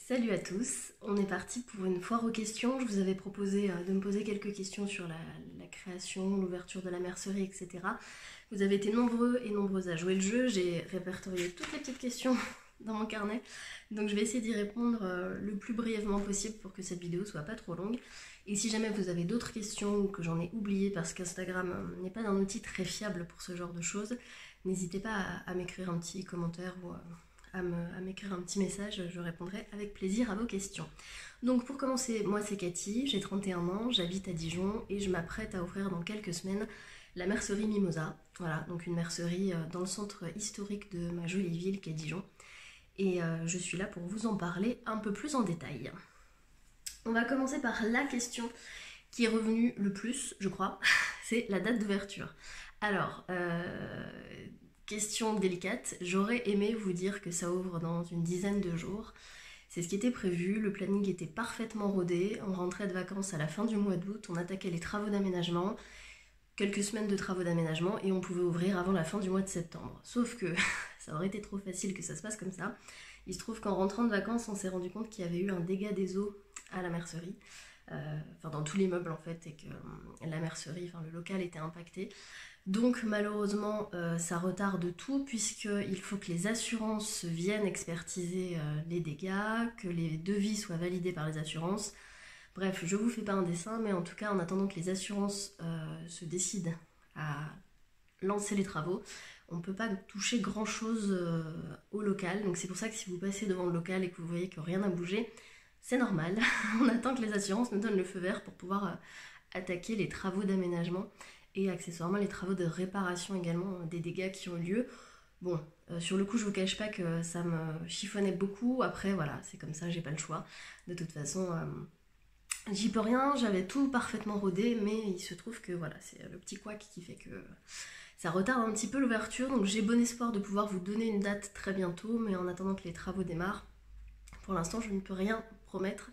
Salut à tous, on est parti pour une foire aux questions. Je vous avais proposé de me poser quelques questions sur la création, l'ouverture de la mercerie, etc. Vous avez été nombreux et nombreuses à jouer le jeu. J'ai répertorié toutes les petites questions dans mon carnet. Donc je vais essayer d'y répondre le plus brièvement possible pour que cette vidéo soit pas trop longue. Et si jamais vous avez d'autres questions ou que j'en ai oublié parce qu'Instagram n'est pas un outil très fiable pour ce genre de choses, n'hésitez pas à m'écrire un petit commentaire ou à m'écrire un petit message, je répondrai avec plaisir à vos questions. Donc pour commencer, moi c'est Cathy, j'ai 31 ans, j'habite à Dijon et je m'apprête à ouvrir dans quelques semaines la mercerie Mimosa. Voilà, donc une mercerie dans le centre historique de ma jolie ville qu'est Dijon. Et je suis là pour vous en parler un peu plus en détail. On va commencer par la question qui est revenue le plus, je crois, c'est la date d'ouverture. Alors, question délicate, j'aurais aimé vous dire que ça ouvre dans une dizaine de jours. C'est ce qui était prévu, le planning était parfaitement rodé, on rentrait de vacances à la fin du mois d'août, on attaquait les travaux d'aménagement, quelques semaines de travaux d'aménagement et on pouvait ouvrir avant la fin du mois de septembre. Sauf que ça aurait été trop facile que ça se passe comme ça. Il se trouve qu'en rentrant de vacances, on s'est rendu compte qu'il y avait eu un dégât des eaux à la mercerie. Enfin dans tout l'immeuble en fait, et que la mercerie, enfin le local était impacté. Donc malheureusement ça retarde tout puisqu'il faut que les assurances viennent expertiser les dégâts, que les devis soient validés par les assurances. Bref, je vous fais pas un dessin, mais en tout cas en attendant que les assurances se décident à lancer les travaux, on ne peut pas toucher grand chose au local. Donc c'est pour ça que si vous passez devant le local et que vous voyez que rien n'a bougé, c'est normal. On attend que les assurances nous donnent le feu vert pour pouvoir attaquer les travaux d'aménagement et accessoirement les travaux de réparation également des dégâts qui ont eu lieu. Bon, sur le coup, je vous cache pas que ça me chiffonnait beaucoup. Après, voilà, c'est comme ça, j'ai pas le choix. De toute façon, j'y peux rien. J'avais tout parfaitement rodé, mais il se trouve que voilà, c'est le petit couac qui fait que ça retarde un petit peu l'ouverture. Donc j'ai bon espoir de pouvoir vous donner une date très bientôt, mais en attendant que les travaux démarrent, pour l'instant, je ne peux rien promettre.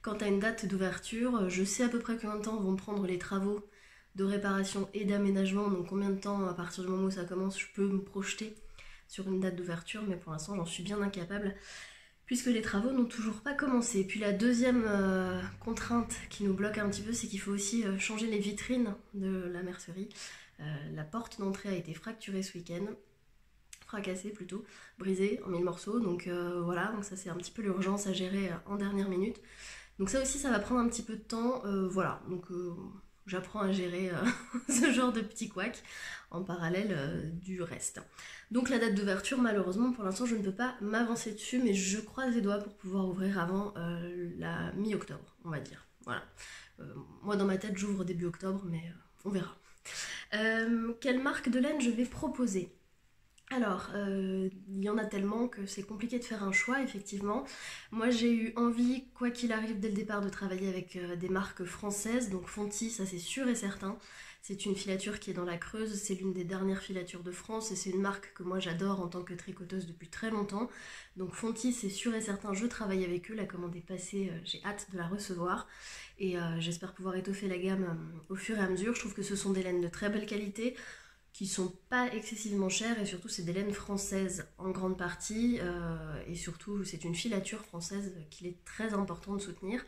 Quant à une date d'ouverture, je sais à peu près combien de temps vont prendre les travaux de réparation et d'aménagement, donc combien de temps à partir du moment où ça commence je peux me projeter sur une date d'ouverture, mais pour l'instant j'en suis bien incapable puisque les travaux n'ont toujours pas commencé. Et puis la deuxième contrainte qui nous bloque un petit peu, c'est qu'il faut aussi changer les vitrines de la mercerie. La porte d'entrée a été fracturée ce week-end, fracassée plutôt, brisée en mille morceaux, donc voilà, donc ça c'est un petit peu l'urgence à gérer en dernière minute. Donc ça aussi ça va prendre un petit peu de temps, voilà, donc j'apprends à gérer ce genre de petit couac en parallèle du reste. Donc la date d'ouverture, malheureusement pour l'instant je ne peux pas m'avancer dessus, mais je croise les doigts pour pouvoir ouvrir avant la mi-octobre, on va dire. Voilà. Moi dans ma tête j'ouvre début octobre, mais on verra. Quelle marque de laine je vais proposer ? Alors, il y en a tellement que c'est compliqué de faire un choix, effectivement. Moi, j'ai eu envie, quoi qu'il arrive, dès le départ, de travailler avec des marques françaises. Donc Fonty, ça c'est sûr et certain. C'est une filature qui est dans la Creuse, c'est l'une des dernières filatures de France et c'est une marque que moi j'adore en tant que tricoteuse depuis très longtemps. Donc Fonty, c'est sûr et certain, je travaille avec eux, la commande est passée, j'ai hâte de la recevoir. Et j'espère pouvoir étoffer la gamme au fur et à mesure. Je trouve que ce sont des laines de très belle qualité, qui sont pas excessivement chères et surtout c'est des laines françaises en grande partie et surtout c'est une filature française qu'il est très important de soutenir.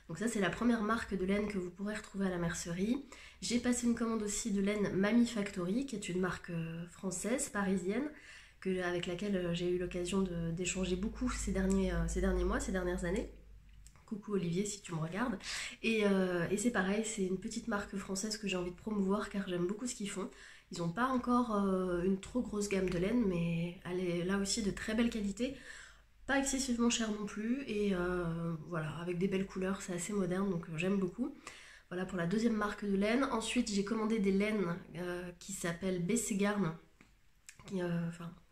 Donc ça c'est la première marque de laine que vous pourrez retrouver à la mercerie. J'ai passé une commande aussi de laine Mamie Factory qui est une marque française, parisienne, avec laquelle j'ai eu l'occasion d'échanger beaucoup ces derniers mois, ces dernières années. Coucou Olivier si tu me regardes. Et c'est pareil, c'est une petite marque française que j'ai envie de promouvoir car j'aime beaucoup ce qu'ils font. Ils n'ont pas encore une trop grosse gamme de laine, mais elle est là aussi de très belle qualité. Pas excessivement chère non plus, et voilà, avec des belles couleurs, c'est assez moderne, donc j'aime beaucoup. Voilà pour la deuxième marque de laine. Ensuite, j'ai commandé des laines qui s'appellent Bességarn. Qui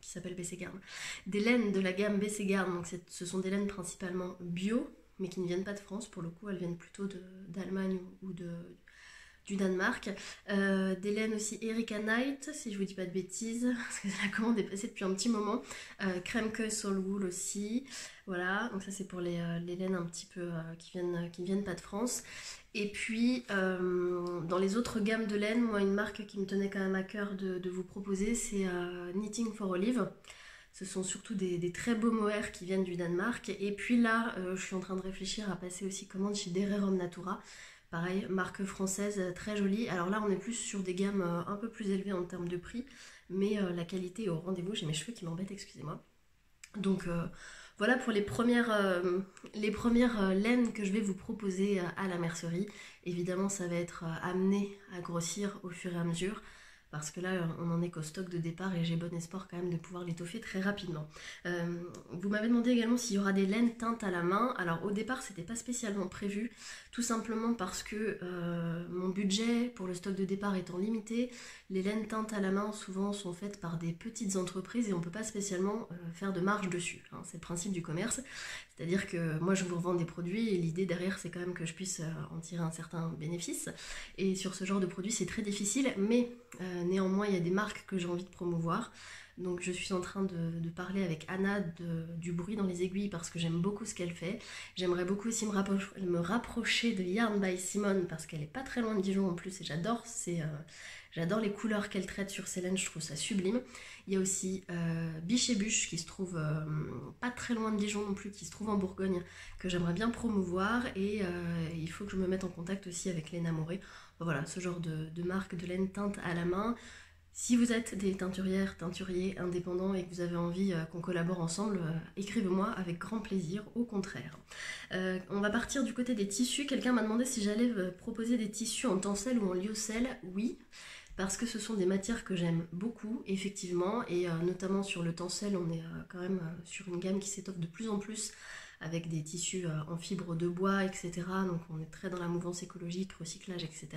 s'appellent Bességarn. Des laines de la gamme Bességarn, donc ce sont des laines principalement bio, mais qui ne viennent pas de France, pour le coup, elles viennent plutôt d'Allemagne ou du Danemark. Des laines aussi Erika Knight, si je vous dis pas de bêtises, parce que la commande est passée depuis un petit moment. Kremke Soul Wool aussi. Voilà, donc ça c'est pour les laines un petit peu qui ne viennent pas de France. Et puis dans les autres gammes de laine, moi une marque qui me tenait quand même à cœur de vous proposer, c'est Knitting for Olive. Ce sont surtout des très beaux mohair qui viennent du Danemark. Et puis là, je suis en train de réfléchir à passer aussi commande chez Derer Homme Natura. Pareil, marque française très jolie. Alors là, on est plus sur des gammes un peu plus élevées en termes de prix, mais la qualité est au rendez-vous. J'ai mes cheveux qui m'embêtent, excusez-moi. Donc voilà pour les premières laines que je vais vous proposer à la mercerie. Évidemment, ça va être amené à grossir au fur et à mesure parce que là, on en est qu'au stock de départ et j'ai bon espoir quand même de pouvoir l'étoffer très rapidement. Vous m'avez demandé également s'il y aura des laines teintes à la main. Alors au départ, c'était pas spécialement prévu, tout simplement parce que mon budget pour le stock de départ étant limité, les laines teintes à la main souvent sont faites par des petites entreprises et on peut pas spécialement faire de marge dessus, hein. C'est le principe du commerce, c'est-à-dire que moi je vous revends des produits et l'idée derrière c'est quand même que je puisse en tirer un certain bénéfice. Et sur ce genre de produit c'est très difficile, mais néanmoins il y a des marques que j'ai envie de promouvoir. Donc je suis en train de parler avec Anna du bruit dans les aiguilles parce que j'aime beaucoup ce qu'elle fait. J'aimerais beaucoup aussi me rapprocher de Yarn by Simone parce qu'elle est pas très loin de Dijon en plus et j'adore les couleurs qu'elle traite sur ses laines, je trouve ça sublime. Il y a aussi Biche et Bûche qui se trouve pas très loin de Dijon non plus, qui se trouve en Bourgogne, que j'aimerais bien promouvoir. Et il faut que je me mette en contact aussi avec Léna Moré. Voilà, ce genre de marque de laine teinte à la main. Si vous êtes des teinturières, teinturiers indépendants et que vous avez envie qu'on collabore ensemble, écrivez-moi avec grand plaisir, au contraire. On va partir du côté des tissus. Quelqu'un m'a demandé si j'allais proposer des tissus en tencel ou en lyocell. Oui, parce que ce sont des matières que j'aime beaucoup, effectivement, et notamment sur le tencel, on est quand même sur une gamme qui s'étoffe de plus en plus avec des tissus en fibre de bois, etc. Donc on est très dans la mouvance écologique, recyclage, etc.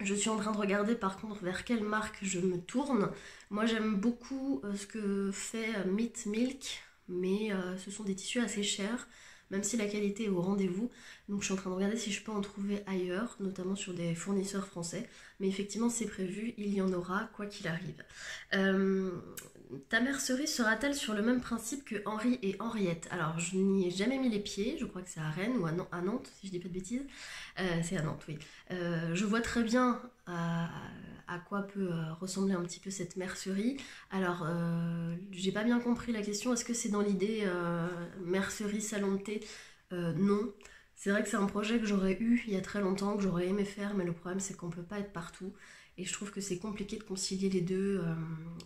Je suis en train de regarder par contre vers quelle marque je me tourne. Moi j'aime beaucoup ce que fait Meat Milk, mais ce sont des tissus assez chers, même si la qualité est au rendez-vous. Donc je suis en train de regarder si je peux en trouver ailleurs, notamment sur des fournisseurs français. Mais effectivement c'est prévu, il y en aura quoi qu'il arrive. Ta mercerie sera-t-elle sur le même principe que Henri et Henriette? Alors je n'y ai jamais mis les pieds, je crois que c'est à Rennes ou à Nantes si je dis pas de bêtises. C'est à Nantes, oui. Je vois très bien à quoi peut ressembler un petit peu cette mercerie. Alors, j'ai pas bien compris la question. Est-ce que c'est dans l'idée mercerie, salon de thé? Non. C'est vrai que c'est un projet que j'aurais eu il y a très longtemps, que j'aurais aimé faire, mais le problème c'est qu'on peut pas être partout. Et je trouve que c'est compliqué de concilier les deux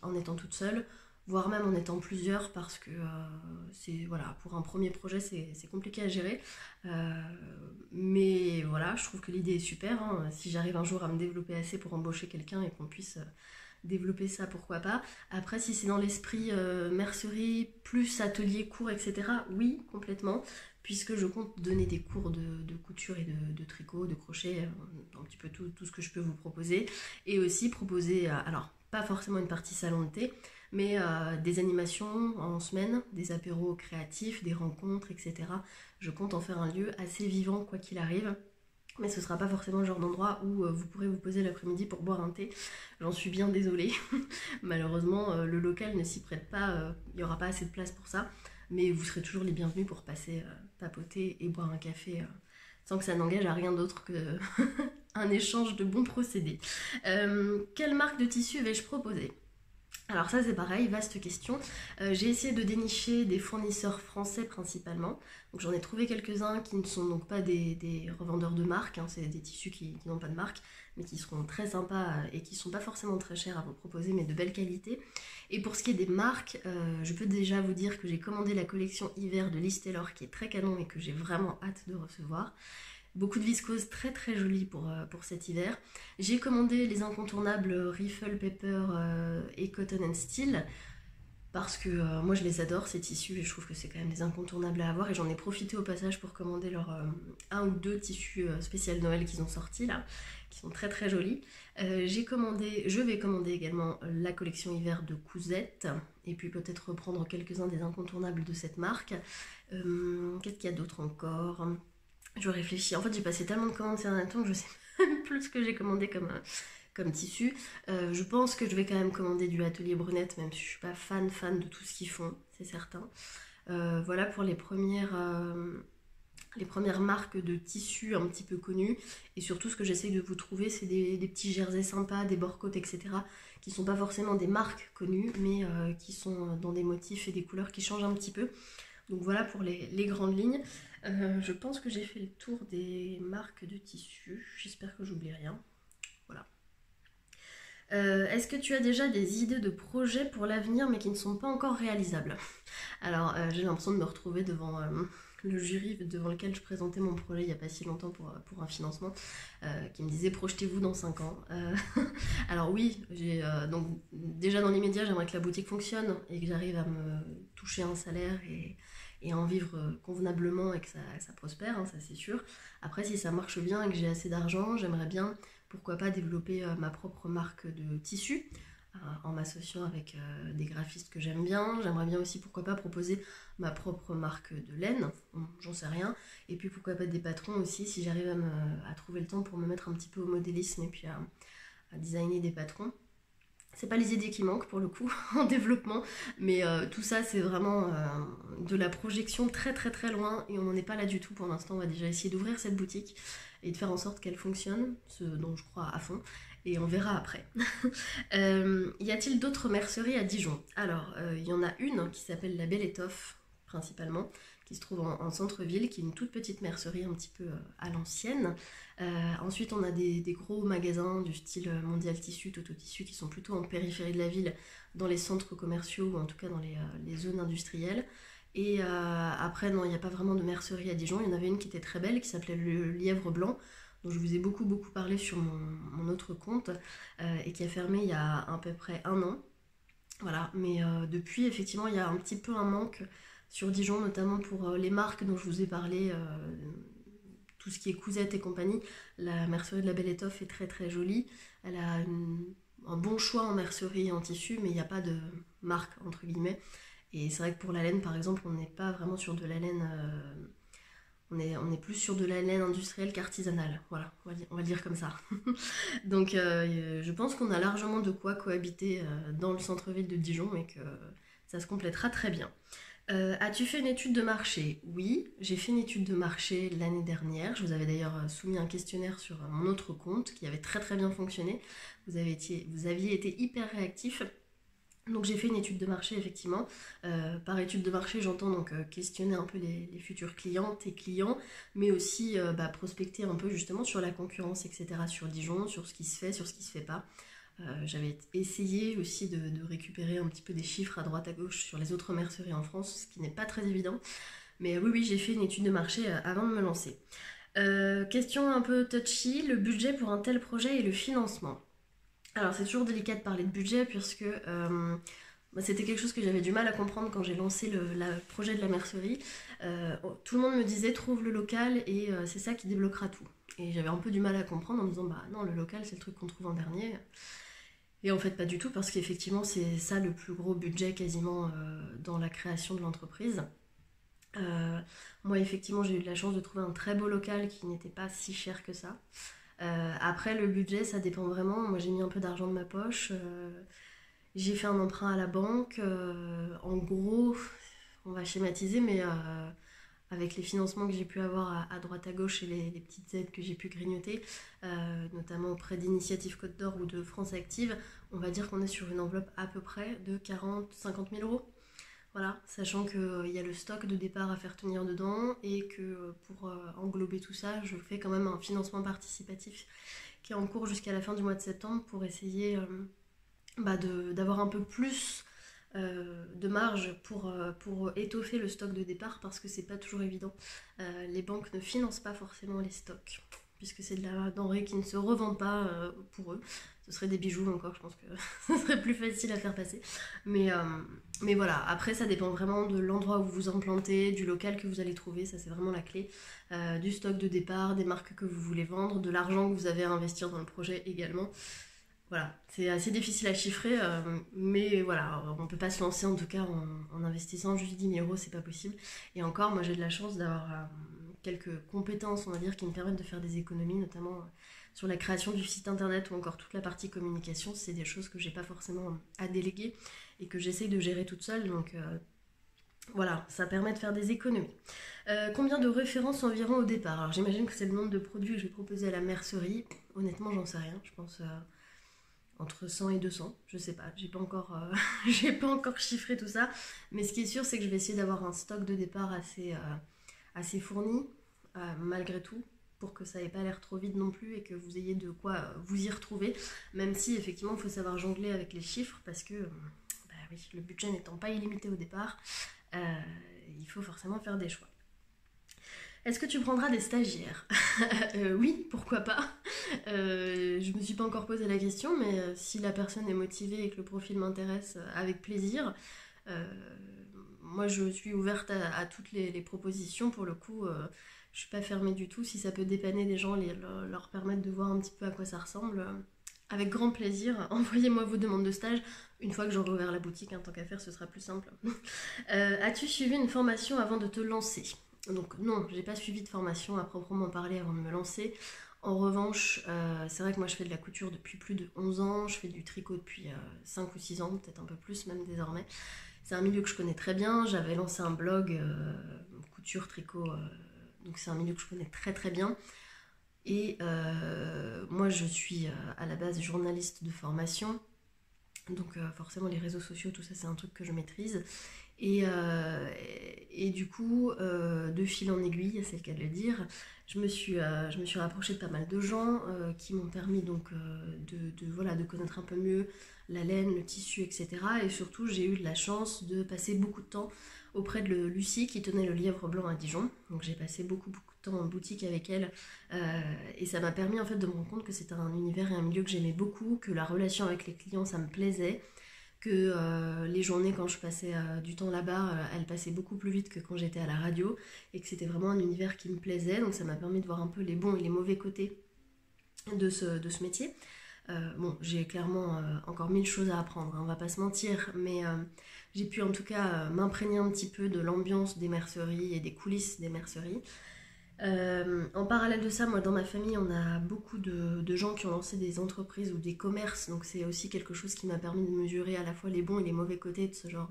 en étant toute seule, voire même en étant plusieurs, parce que c'est voilà, pour un premier projet c'est compliqué à gérer. Euh, mais voilà, je trouve que l'idée est super, hein. Si j'arrive un jour à me développer assez pour embaucher quelqu'un et qu'on puisse développer ça, pourquoi pas. Après, si c'est dans l'esprit mercerie, plus atelier, cours, etc., oui, complètement, puisque je compte donner des cours de couture et de tricot, de crochet, un petit peu tout ce que je peux vous proposer, et aussi proposer, alors pas forcément une partie salon de thé, mais des animations en semaine, des apéros créatifs, des rencontres, etc. Je compte en faire un lieu assez vivant quoi qu'il arrive. Mais ce ne sera pas forcément le genre d'endroit où vous pourrez vous poser l'après-midi pour boire un thé. J'en suis bien désolée. Malheureusement, le local ne s'y prête pas. Il n'y aura pas assez de place pour ça. Mais vous serez toujours les bienvenus pour passer papoter et boire un café sans que ça n'engage à rien d'autre que un échange de bons procédés. Quelle marque de tissu vais-je proposer? Alors ça c'est pareil, vaste question. J'ai essayé de dénicher des fournisseurs français principalement. Donc j'en ai trouvé quelques-uns qui ne sont donc pas des revendeurs de marque, hein. C'est des tissus qui n'ont pas de marque, mais qui seront très sympas et qui ne sont pas forcément très chers à vous proposer, mais de belle qualité. Et pour ce qui est des marques, je peux déjà vous dire que j'ai commandé la collection hiver de Liz Taylor qui est très canon et que j'ai vraiment hâte de recevoir. Beaucoup de viscose très très jolie pour cet hiver. J'ai commandé les incontournables Riffle Pepper et Cotton and Steel parce que moi je les adore ces tissus et je trouve que c'est quand même des incontournables à avoir et j'en ai profité au passage pour commander leur un ou deux tissus spécial Noël qu'ils ont sortis là, qui sont très très jolis. Je vais commander également la collection hiver de Cousette et puis peut-être reprendre quelques-uns des incontournables de cette marque. Qu'est-ce qu'il y a d'autre encore? Je réfléchis. En fait, j'ai passé tellement de commandes ces derniers temps que je sais même plus ce que j'ai commandé comme tissu. Je pense que je vais quand même commander du Atelier Brunette, même si je suis pas fan de tout ce qu'ils font, c'est certain. Voilà pour les premières les premières marques de tissus un petit peu connues. Et surtout, ce que j'essaye de vous trouver, c'est des petits jerseys sympas, des bore-côtes, etc. qui sont pas forcément des marques connues, mais qui sont dans des motifs et des couleurs qui changent un petit peu. Donc voilà pour les grandes lignes. Je pense que j'ai fait le tour des marques de tissus. J'espère que j'oublie rien. Voilà. Est-ce que tu as déjà des idées de projets pour l'avenir mais qui ne sont pas encore réalisables? Alors j'ai l'impression de me retrouver devant le jury devant lequel je présentais mon projet il n'y a pas si longtemps pour un financement qui me disait projetez-vous dans 5 ans. Alors oui, donc déjà dans l'immédiat j'aimerais que la boutique fonctionne et que j'arrive à me toucher un salaire et à en vivre convenablement et que ça prospère, hein, ça c'est sûr. Après si ça marche bien et que j'ai assez d'argent, j'aimerais bien pourquoi pas développer ma propre marque de tissus en m'associant avec des graphistes que j'aime bien. J'aimerais bien aussi pourquoi pas proposer ma propre marque de laine, j'en sais rien. Et puis pourquoi pas des patrons aussi si j'arrive à trouver le temps pour me mettre un petit peu au modélisme et puis à designer des patrons. C'est pas les idées qui manquent pour le coup en développement, mais tout ça c'est vraiment de la projection très très très loin et on n'en est pas là du tout pour l'instant. On va déjà essayer d'ouvrir cette boutique et de faire en sorte qu'elle fonctionne, ce dont je crois à fond, et on verra après. Y a-t-il d'autres merceries à Dijon? Alors, il y en a une qui s'appelle La Belle Étoffe, principalement, qui se trouve en centre-ville, qui est une toute petite mercerie un petit peu à l'ancienne. Ensuite, on a des gros magasins du style Mondial Tissu, Toto Tissu, qui sont plutôt en périphérie de la ville, dans les centres commerciaux, ou en tout cas dans les zones industrielles. Et après, non, il n'y a pas vraiment de mercerie à Dijon. Il y en avait une qui était très belle, qui s'appelait le Lièvre Blanc, dont je vous ai beaucoup parlé sur mon autre compte, et qui a fermé il y a à peu près 1 an. Voilà, mais depuis, effectivement, il y a un petit peu un manque sur Dijon, notamment pour les marques dont je vous ai parlé, tout ce qui est Cousette et compagnie. La mercerie de la Belle Étoffe est très très jolie. Elle a un bon choix en mercerie et en tissu, mais il n'y a pas de marque, entre guillemets. Et c'est vrai que pour la laine, par exemple, on n'est pas vraiment sur de la laine... on est plus sur de la laine industrielle qu'artisanale. Voilà, on va dire comme ça. Donc je pense qu'on a largement de quoi cohabiter dans le centre-ville de Dijon et que ça se complétera très bien. As-tu fait une étude de marché? Oui, j'ai fait une étude de marché l'année dernière. Je vous avais d'ailleurs soumis un questionnaire sur mon autre compte qui avait très très bien fonctionné. Vous aviez été hyper réactif. Donc j'ai fait une étude de marché effectivement. Par étude de marché j'entends donc questionner un peu les futurs clientes et clients, mais aussi prospecter un peu justement sur la concurrence, etc. sur Dijon, sur ce qui se fait, sur ce qui se fait pas. J'avais essayé aussi de récupérer un petit peu des chiffres à droite à gauche sur les autres merceries en France, ce qui n'est pas très évident. Mais oui, j'ai fait une étude de marché avant de me lancer. Question un peu touchy, le budget pour un tel projet et le financement. Alors c'est toujours délicat de parler de budget puisque c'était quelque chose que j'avais du mal à comprendre quand j'ai lancé le projet de la mercerie. Tout le monde me disait trouve le local et c'est ça qui débloquera tout. Et j'avais un peu du mal à comprendre en me disant bah non, le local c'est le truc qu'on trouve en dernier. Et en fait pas du tout parce qu'effectivement c'est ça le plus gros budget quasiment dans la création de l'entreprise. Moi effectivement j'ai eu de la chance de trouver un très beau local qui n'était pas si cher que ça. Après le budget ça dépend vraiment. Moi j'ai mis un peu d'argent de ma poche. J'ai fait un emprunt à la banque. En gros, on va schématiser, mais avec les financements que j'ai pu avoir à droite à gauche et les petites aides que j'ai pu grignoter, notamment auprès d'Initiative Côte d'Or ou de France Active, on va dire qu'on est sur une enveloppe à peu près de 40-50 000 euros. Voilà, sachant qu'il y a le stock de départ à faire tenir dedans et que pour englober tout ça, je fais quand même un financement participatif qui est en cours jusqu'à la fin du mois de septembre pour essayer d'avoir un peu plus de marge pour étoffer le stock de départ parce que c'est pas toujours évident. Les banques ne financent pas forcément les stocks puisque c'est de la denrée qui ne se revend pas pour eux. Ce serait des bijoux encore, je pense que ce serait plus facile à faire passer. Mais voilà, après ça dépend vraiment de l'endroit où vous vous implantez, du local que vous allez trouver, ça c'est vraiment la clé. Du stock de départ, des marques que vous voulez vendre, de l'argent que vous avez à investir dans le projet également. Voilà, c'est assez difficile à chiffrer, mais voilà, on peut pas se lancer en tout cas en investissant juste 10 000 euros, c'est pas possible. Et encore, moi j'ai de la chance d'avoir quelques compétences, on va dire, qui me permettent de faire des économies, notamment sur la création du site internet ou encore toute la partie communication. C'est des choses que j'ai pas forcément à déléguer et que j'essaye de gérer toute seule. Donc Voilà, ça permet de faire des économies. Combien de références environ au départ? Alors j'imagine que c'est le nombre de produits que je vais proposer à la mercerie. Honnêtement, j'en sais rien. Je pense entre 100 et 200. Je sais pas. J'ai pas encore, j'ai pas encore chiffré tout ça. Mais ce qui est sûr, c'est que je vais essayer d'avoir un stock de départ assez fourni, malgré tout, pour que ça n'ait pas l'air trop vide non plus et que vous ayez de quoi vous y retrouver. Même si effectivement, il faut savoir jongler avec les chiffres parce que bah oui, le budget n'étant pas illimité au départ, il faut forcément faire des choix. Est-ce que tu prendras des stagiaires? Oui, pourquoi pas. Je me suis pas encore posé la question, mais si la personne est motivée et que le profil m'intéresse, avec plaisir. Euh, Moi, je suis ouverte à toutes les propositions. Pour le coup, je suis pas fermée du tout. Si ça peut dépanner des gens, leur permettre de voir un petit peu à quoi ça ressemble, avec grand plaisir. Envoyez-moi vos demandes de stage. Une fois que j'aurai ouvert la boutique, tant qu'à faire, ce sera plus simple. As-tu suivi une formation avant de te lancer? Donc non, j'ai pas suivi de formation à proprement parler avant de me lancer. En revanche, c'est vrai que moi je fais de la couture depuis plus de 11 ans, je fais du tricot depuis 5 ou 6 ans, peut-être un peu plus même désormais. C'est un milieu que je connais très bien, j'avais lancé un blog couture, tricot, donc c'est un milieu que je connais très très bien. Et moi je suis à la base journaliste de formation, donc forcément les réseaux sociaux, tout ça c'est un truc que je maîtrise. Et, euh, et du coup, de fil en aiguille, c'est le cas de le dire, je me suis rapprochée de pas mal de gens qui m'ont permis donc voilà, de connaître un peu mieux la laine, le tissu, etc. Et surtout, j'ai eu de la chance de passer beaucoup de temps auprès de Lucie qui tenait le Lièvre Blanc à Dijon. Donc j'ai passé beaucoup de temps en boutique avec elle et ça m'a permis en fait de me rendre compte que c'était un univers et un milieu que j'aimais beaucoup, que la relation avec les clients ça me plaisait, que les journées quand je passais du temps là-bas, elles passaient beaucoup plus vite que quand j'étais à la radio et que c'était vraiment un univers qui me plaisait. Donc ça m'a permis de voir un peu les bons et les mauvais côtés de ce métier. Bon, j'ai clairement encore mille choses à apprendre, hein, on va pas se mentir, mais j'ai pu en tout cas m'imprégner un petit peu de l'ambiance des merceries et des coulisses des merceries. En parallèle de ça, moi dans ma famille, on a beaucoup de gens qui ont lancé des entreprises ou des commerces, donc c'est aussi quelque chose qui m'a permis de mesurer à la fois les bons et les mauvais côtés de ce genre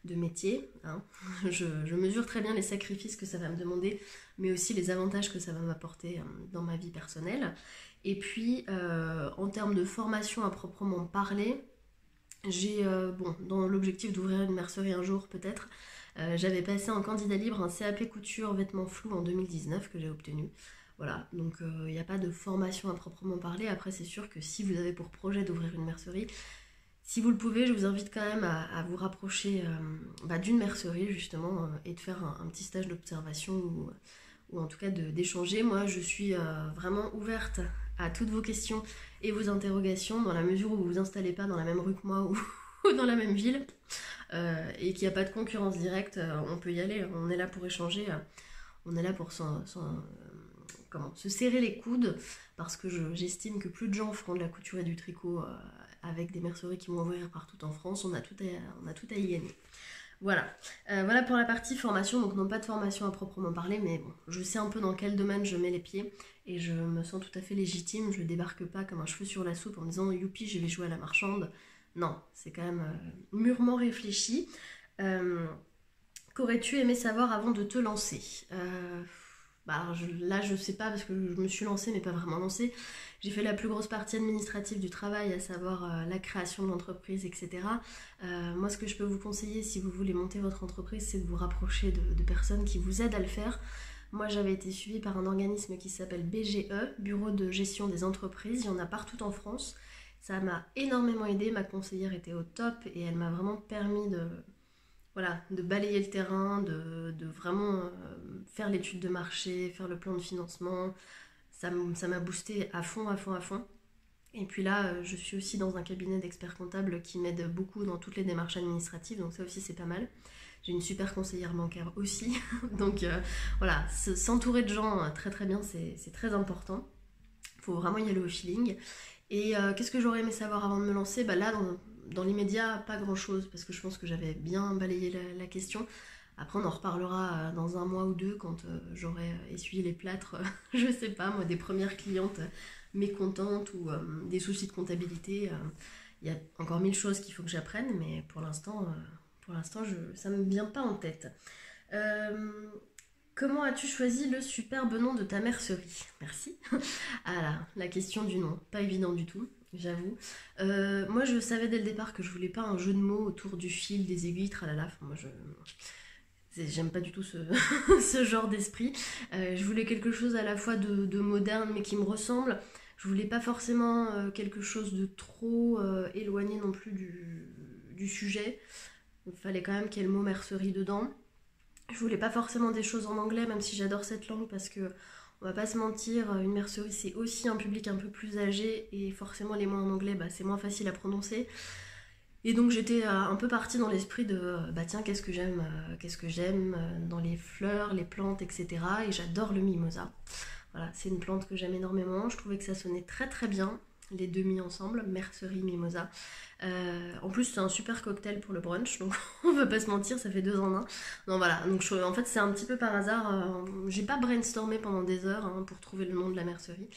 de métier, hein. Je mesure très bien les sacrifices que ça va me demander, mais aussi les avantages que ça va m'apporter dans ma vie personnelle. Et puis, en termes de formation à proprement parler, j'ai, bon, dans l'objectif d'ouvrir une mercerie un jour peut-être, j'avais passé en candidat libre un CAP couture vêtements flous en 2019 que j'ai obtenu. Voilà, donc il n'y a pas de formation à proprement parler. Après, c'est sûr que si vous avez pour projet d'ouvrir une mercerie, si vous le pouvez, je vous invite quand même à vous rapprocher d'une mercerie justement et de faire un petit stage d'observation ou en tout cas d'échanger. Moi, je suis vraiment ouverte à toutes vos questions et vos interrogations dans la mesure où vous vous installez pas dans la même rue que moi ou, ou dans la même ville et qu'il n'y a pas de concurrence directe, on peut y aller. On est là pour échanger, on est là pour se serrer les coudes parce que j'estime que plus de gens feront de la couture et du tricot avec des merceries qui vont ouvrir partout en France. On a tout à y gagner. Voilà. Voilà pour la partie formation, donc non pas de formation à proprement parler, mais bon, je sais un peu dans quel domaine je mets les pieds et je me sens tout à fait légitime. Je ne débarque pas comme un cheveu sur la soupe en me disant youpi, je vais jouer à la marchande. Non, c'est quand même mûrement réfléchi. Qu'aurais-tu aimé savoir avant de te lancer? Là, je sais pas parce que je me suis lancée, mais pas vraiment lancée. J'ai fait la plus grosse partie administrative du travail, à savoir la création de l'entreprise, etc. Moi, ce que je peux vous conseiller si vous voulez monter votre entreprise, c'est de vous rapprocher de personnes qui vous aident à le faire. Moi, j'avais été suivie par un organisme qui s'appelle BGE, Bureau de gestion des entreprises. Il y en a partout en France. Ça m'a énormément aidée. Ma conseillère était au top et elle m'a vraiment permis de balayer le terrain, de vraiment faire l'étude de marché, faire le plan de financement. Ça m'a boosté à fond, à fond, à fond. Et puis là, je suis aussi dans un cabinet d'experts comptables qui m'aide beaucoup dans toutes les démarches administratives, donc ça aussi c'est pas mal. J'ai une super conseillère bancaire aussi, donc voilà, s'entourer de gens très très bien, c'est très important. Il faut vraiment y aller au feeling. Et qu'est-ce que j'aurais aimé savoir avant de me lancer? Là, dans l'immédiat, pas grand-chose, parce que je pense que j'avais bien balayé la question. Après, on en reparlera dans un mois ou deux quand j'aurai essuyé les plâtres, je sais pas, moi, des premières clientes mécontentes ou des soucis de comptabilité. Il y a encore mille choses qu'il faut que j'apprenne, mais pour l'instant, Pour l'instant, ça me vient pas en tête. Euh, Comment as-tu choisi le superbe nom de ta mercerie? Merci. Ah là, la question du nom, pas évident du tout, j'avoue. Moi, je savais dès le départ que je voulais pas un jeu de mots autour du fil, des aiguilles, tralala. Enfin, moi, j'aime pas du tout ce genre d'esprit. Je voulais quelque chose à la fois de moderne, mais qui me ressemble. Je voulais pas forcément quelque chose de trop éloigné non plus du sujet. Il fallait quand même qu'il y ait le mot mercerie dedans. Je voulais pas forcément des choses en anglais, même si j'adore cette langue, parce que on va pas se mentir, une mercerie c'est aussi un public un peu plus âgé et forcément les mots en anglais c'est moins facile à prononcer. Et donc j'étais un peu partie dans l'esprit de bah tiens qu'est-ce que j'aime dans les fleurs, les plantes, etc. Et j'adore le mimosa. Voilà, c'est une plante que j'aime énormément. Je trouvais que ça sonnait très très bien, les deux mis ensemble, mercerie, mimosa. En plus, c'est un super cocktail pour le brunch, donc on va pas se mentir, ça fait deux en un. Non, voilà, donc en fait, c'est un petit peu par hasard. J'ai pas brainstormé pendant des heures pour trouver le nom de la mercerie.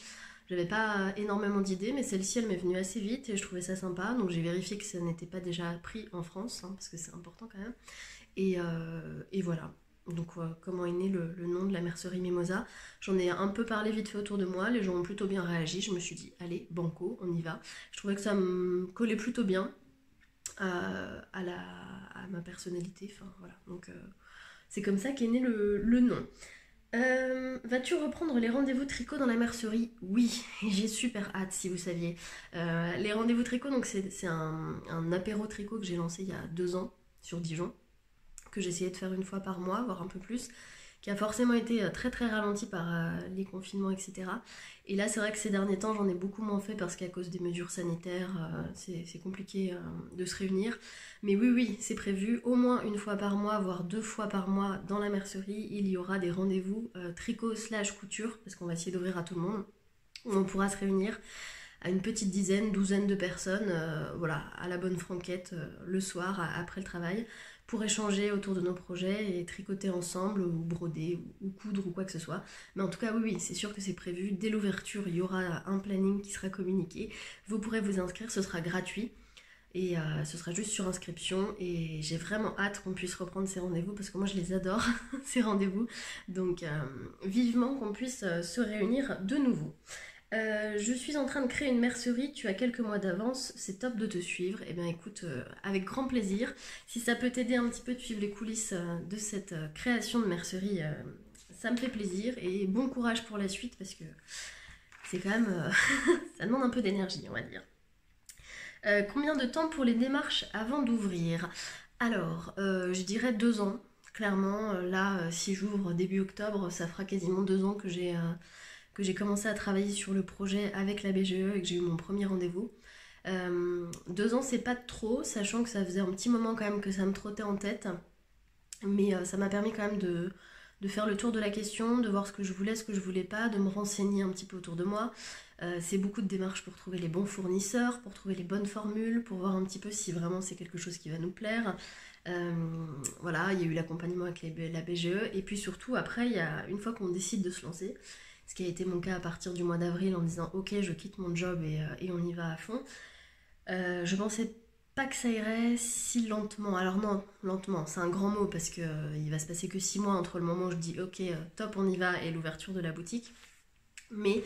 J'avais pas énormément d'idées, mais celle-ci, elle m'est venue assez vite et je trouvais ça sympa. Donc j'ai vérifié que ça n'était pas déjà pris en France, parce que c'est important quand même. Et voilà. Donc comment est né le nom de la mercerie Mimosa? J'en ai un peu parlé vite fait autour de moi, les gens ont plutôt bien réagi, je me suis dit allez banco, on y va. Je trouvais que ça me collait plutôt bien à ma personnalité, enfin voilà. Donc c'est comme ça qu'est né le nom. Vas-tu reprendre les rendez-vous tricot dans la mercerie? Oui, j'ai super hâte si vous saviez. Les rendez-vous tricot, donc c'est un apéro tricot que j'ai lancé il y a 2 ans sur Dijon, que j'essayais de faire une fois par mois, voire un peu plus, qui a forcément été très très ralenti par les confinements, etc. Et là, c'est vrai que ces derniers temps, j'en ai beaucoup moins fait parce qu'à cause des mesures sanitaires, c'est compliqué de se réunir. Mais oui, oui, c'est prévu au moins une fois par mois, voire 2 fois par mois dans la mercerie. Il y aura des rendez-vous tricot slash couture, parce qu'on va essayer d'ouvrir à tout le monde, où on pourra se réunir à une petite dizaine, douzaine de personnes, voilà, à la bonne franquette, le soir, après le travail, pour échanger autour de nos projets et tricoter ensemble, ou broder, ou coudre, ou quoi que ce soit. Mais en tout cas, oui, oui, c'est sûr que c'est prévu. Dès l'ouverture, il y aura un planning qui sera communiqué. Vous pourrez vous inscrire, ce sera gratuit. Et ce sera juste sur inscription. Et j'ai vraiment hâte qu'on puisse reprendre ces rendez-vous, parce que moi, je les adore, ces rendez-vous. Donc, vivement qu'on puisse se réunir de nouveau. Je suis en train de créer une mercerie, tu as quelques mois d'avance, c'est top de te suivre. Eh bien écoute, avec grand plaisir. Si ça peut t'aider un petit peu de suivre les coulisses de cette création de mercerie, ça me fait plaisir. Et bon courage pour la suite, parce que c'est quand même... ça demande un peu d'énergie, on va dire. Combien de temps pour les démarches avant d'ouvrir? Alors, je dirais 2 ans. Clairement, là, si j'ouvre début octobre, ça fera quasiment 2 ans que j'ai commencé à travailler sur le projet avec la BGE et que j'ai eu mon premier rendez-vous. 2 ans, c'est pas trop, sachant que ça faisait un petit moment quand même que ça me trottait en tête. Mais ça m'a permis quand même de faire le tour de la question, de voir ce que je voulais, ce que je voulais pas, de me renseigner un petit peu autour de moi. C'est beaucoup de démarches pour trouver les bons fournisseurs, pour trouver les bonnes formules, pour voir un petit peu si vraiment c'est quelque chose qui va nous plaire. Voilà, il y a eu l'accompagnement avec la BGE. Et puis surtout, après, il y a une fois qu'on décide de se lancer, ce qui a été mon cas à partir du mois d'avril en disant ok, je quitte mon job et on y va à fond. Je pensais pas que ça irait si lentement. Alors non, lentement, c'est un grand mot parce que il va se passer que 6 mois entre le moment où je dis ok, top, on y va et l'ouverture de la boutique. Mais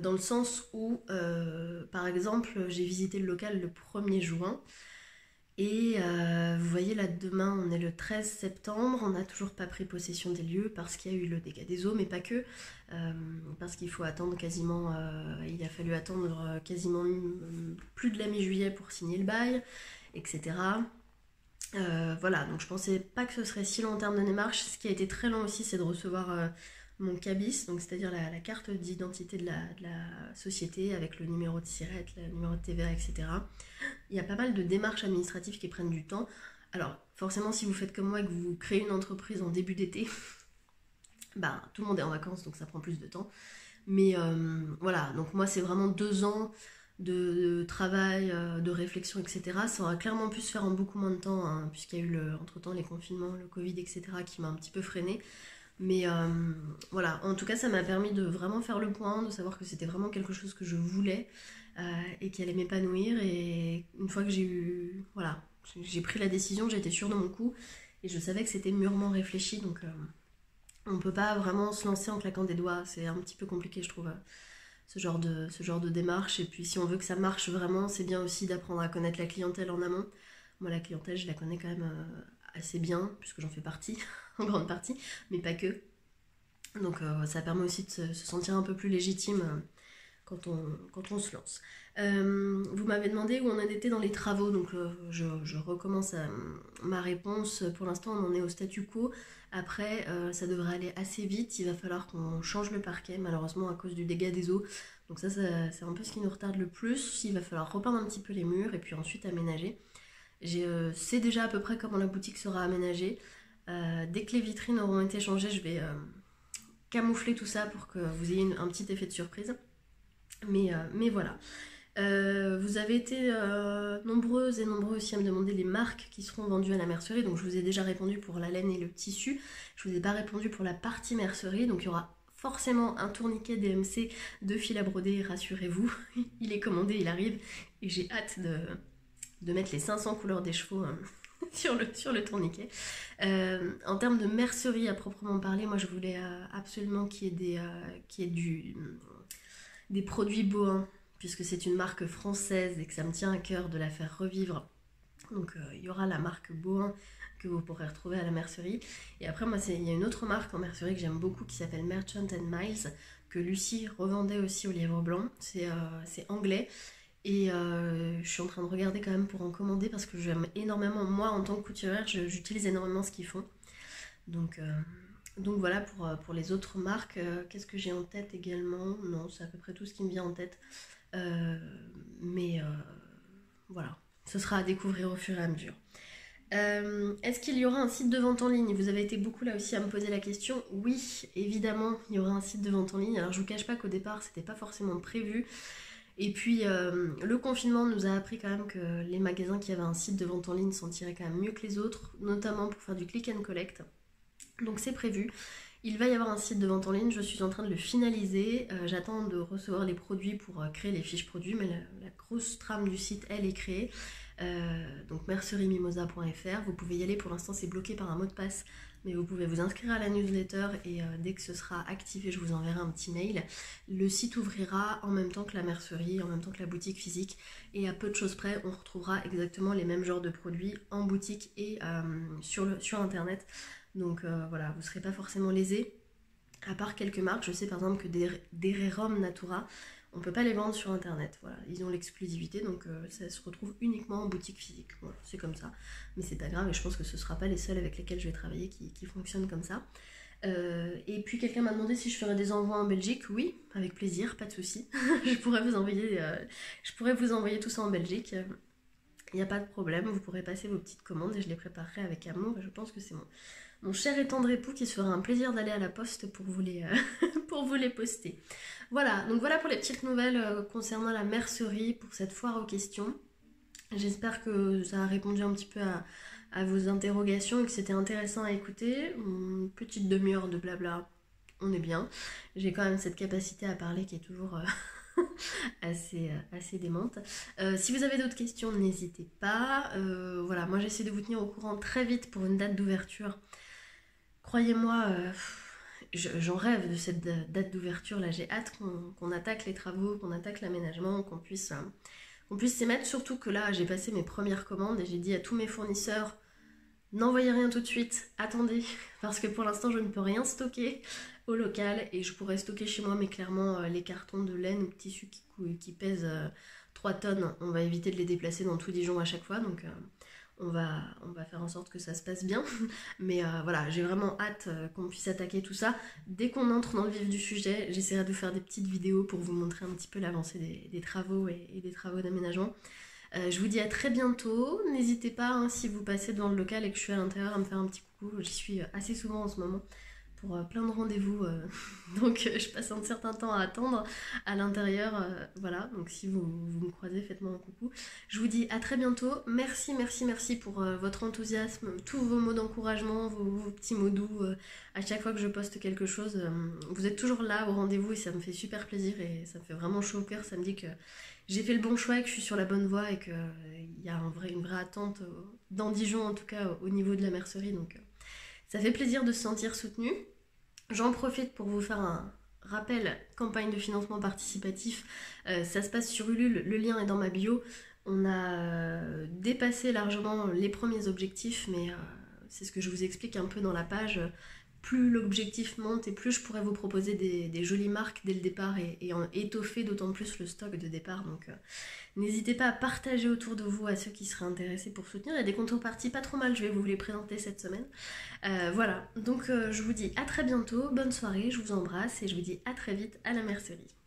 dans le sens où, par exemple, j'ai visité le local le 1er juin. Et vous voyez là, demain on est le 13 septembre, on n'a toujours pas pris possession des lieux parce qu'il y a eu le dégât des eaux, mais pas que, parce qu'il faut attendre quasiment, il a fallu attendre quasiment plus de la mi-juillet pour signer le bail, etc. Voilà, donc je pensais pas que ce serait si long en termes de démarche. Ce qui a été très long aussi, c'est de recevoir mon cabis, donc c'est-à-dire la carte d'identité de la société avec le numéro de SIRET, le numéro de TVA, etc. Il y a pas mal de démarches administratives qui prennent du temps. Alors, forcément, si vous faites comme moi et que vous créez une entreprise en début d'été, bah, tout le monde est en vacances, donc ça prend plus de temps. Mais voilà, donc moi, c'est vraiment 2 ans de travail, de réflexion, etc. Ça aurait clairement pu se faire en beaucoup moins de temps, puisqu'il y a eu entre-temps les confinements, le Covid, etc., qui m'a un petit peu freinée. Mais voilà, en tout cas, ça m'a permis de vraiment faire le point, de savoir que c'était vraiment quelque chose que je voulais et qui allait m'épanouir. Et une fois que j'ai eu, voilà, j'ai pris la décision, j'étais sûre de mon coup et je savais que c'était mûrement réfléchi, donc on peut pas vraiment se lancer en claquant des doigts, c'est un petit peu compliqué je trouve, ce genre de démarche. Et puis si on veut que ça marche vraiment, c'est bien aussi d'apprendre à connaître la clientèle en amont. Moi la clientèle je la connais quand même assez bien, puisque j'en fais partie, en grande partie, mais pas que. Donc ça permet aussi de se sentir un peu plus légitime quand on se lance. Vous m'avez demandé où on en était dans les travaux, donc je recommence ma réponse. Pour l'instant, on en est au statu quo. Après, ça devrait aller assez vite. Il va falloir qu'on change le parquet, malheureusement, à cause du dégât des eaux. Donc ça c'est un peu ce qui nous retarde le plus. Il va falloir repeindre un petit peu les murs et puis ensuite aménager. Je sais déjà à peu près comment la boutique sera aménagée. Dès que les vitrines auront été changées, je vais camoufler tout ça pour que vous ayez un petit effet de surprise. Mais voilà. Vous avez été nombreuses et nombreux aussi à me demander les marques qui seront vendues à la mercerie. Donc je vous ai déjà répondu pour la laine et le tissu. Je vous ai pas répondu pour la partie mercerie. Donc il y aura forcément un tourniquet DMC de fil à broder, rassurez-vous. Il est commandé, il arrive. Et j'ai hâte de mettre les 500 couleurs des chevaux sur le tourniquet. En termes de mercerie à proprement parler, moi je voulais absolument qu'il y ait des produits Bohin, puisque c'est une marque française et que ça me tient à cœur de la faire revivre. Donc il y aura la marque Bohin que vous pourrez retrouver à la mercerie. Et après, moi, il y a une autre marque en mercerie que j'aime beaucoup qui s'appelle Merchant & Miles, que Lucie revendait aussi au Lièvre Blanc. C'est anglais. Et je suis en train de regarder quand même pour en commander parce que j'aime énormément, moi en tant que couturière, j'utilise énormément ce qu'ils font. Donc, voilà pour les autres marques. Qu'est-ce que j'ai en tête également? Non, c'est à peu près tout ce qui me vient en tête. Mais voilà, ce sera à découvrir au fur et à mesure. Est-ce qu'il y aura un site de vente en ligne? Vous avez été beaucoup là aussi à me poser la question. Oui, évidemment, il y aura un site de vente en ligne. Alors je vous cache pas qu'au départ, c'était pas forcément prévu. Et puis le confinement nous a appris quand même que les magasins qui avaient un site de vente en ligne s'en tiraient quand même mieux que les autres, notamment pour faire du click and collect. Donc c'est prévu. Il va y avoir un site de vente en ligne, je suis en train de le finaliser. J'attends de recevoir les produits pour créer les fiches produits, mais la grosse trame du site, elle est créée. Donc merceriemimosa.fr, vous pouvez y aller, pour l'instant c'est bloqué par un mot de passe, mais vous pouvez vous inscrire à la newsletter et dès que ce sera activé, je vous enverrai un petit mail. Le site ouvrira en même temps que la mercerie, en même temps que la boutique physique, et à peu de choses près, on retrouvera exactement les mêmes genres de produits en boutique et sur internet. Donc voilà, vous ne serez pas forcément lésés, à part quelques marques. Je sais par exemple que des Rerum Natura, on ne peut pas les vendre sur internet, voilà, ils ont l'exclusivité, donc ça se retrouve uniquement en boutique physique. Voilà, c'est comme ça, mais c'est pas grave, et je pense que ce ne sera pas les seuls avec lesquels je vais travailler qui fonctionnent comme ça. Et puis quelqu'un m'a demandé si je ferais des envois en Belgique. Oui, avec plaisir, pas de souci. je pourrais vous envoyer tout ça en Belgique. Il n'y a pas de problème, vous pourrez passer vos petites commandes et je les préparerai avec amour. Et je pense que c'est mon cher et tendre époux qui se fera un plaisir d'aller à la poste pour vous les, pour vous les poster. Voilà, donc voilà pour les petites nouvelles concernant la mercerie pour cette foire aux questions. J'espère que ça a répondu un petit peu à vos interrogations et que c'était intéressant à écouter. Une petite demi-heure de blabla, on est bien. J'ai quand même cette capacité à parler qui est toujours assez démente. Si vous avez d'autres questions, n'hésitez pas. Voilà, moi j'essaie de vous tenir au courant très vite pour une date d'ouverture. Croyez-moi, j'en rêve de cette date d'ouverture là. J'ai hâte qu'on attaque les travaux, qu'on attaque l'aménagement, qu'on puisse s'y mettre. Surtout que là, j'ai passé mes premières commandes et j'ai dit à tous mes fournisseurs: n'envoyez rien tout de suite, attendez, parce que pour l'instant je ne peux rien stocker au local et je pourrais stocker chez moi, mais clairement les cartons de laine ou de tissu qui pèsent 3 tonnes, on va éviter de les déplacer dans tout Dijon à chaque fois, donc on va faire en sorte que ça se passe bien. Mais voilà, j'ai vraiment hâte qu'on puisse attaquer tout ça. Dès qu'on entre dans le vif du sujet, j'essaierai de faire des petites vidéos pour vous montrer un petit peu l'avancée des travaux et des travaux d'aménagement. Je vous dis à très bientôt. N'hésitez pas, hein, si vous passez dans le local et que je suis à l'intérieur, à me faire un petit coucou. J'y suis assez souvent en ce moment pour plein de rendez-vous. Donc je passe un certain temps à attendre à l'intérieur. Voilà, donc si vous me croisez, faites-moi un coucou. Je vous dis à très bientôt. Merci pour votre enthousiasme, tous vos mots d'encouragement, vos petits mots doux. À chaque fois que je poste quelque chose, vous êtes toujours là au rendez-vous et ça me fait super plaisir et ça me fait vraiment chaud au cœur. Ça me dit que j'ai fait le bon choix et que je suis sur la bonne voie et qu'il y a une vraie attente dans Dijon, en tout cas au niveau de la mercerie. Donc ça fait plaisir de se sentir soutenu. J'en profite pour vous faire un rappel, campagne de financement participatif. Ça se passe sur Ulule, le lien est dans ma bio. On a dépassé largement les premiers objectifs, mais c'est ce que je vous explique un peu dans la page. Plus l'objectif monte et plus je pourrais vous proposer des jolies marques dès le départ et étoffer d'autant plus le stock de départ. Donc n'hésitez pas à partager autour de vous à ceux qui seraient intéressés pour soutenir. Il y a des contreparties pas trop mal, je vais vous les présenter cette semaine. Voilà, donc je vous dis à très bientôt, bonne soirée, je vous embrasse et je vous dis à très vite à la mercerie.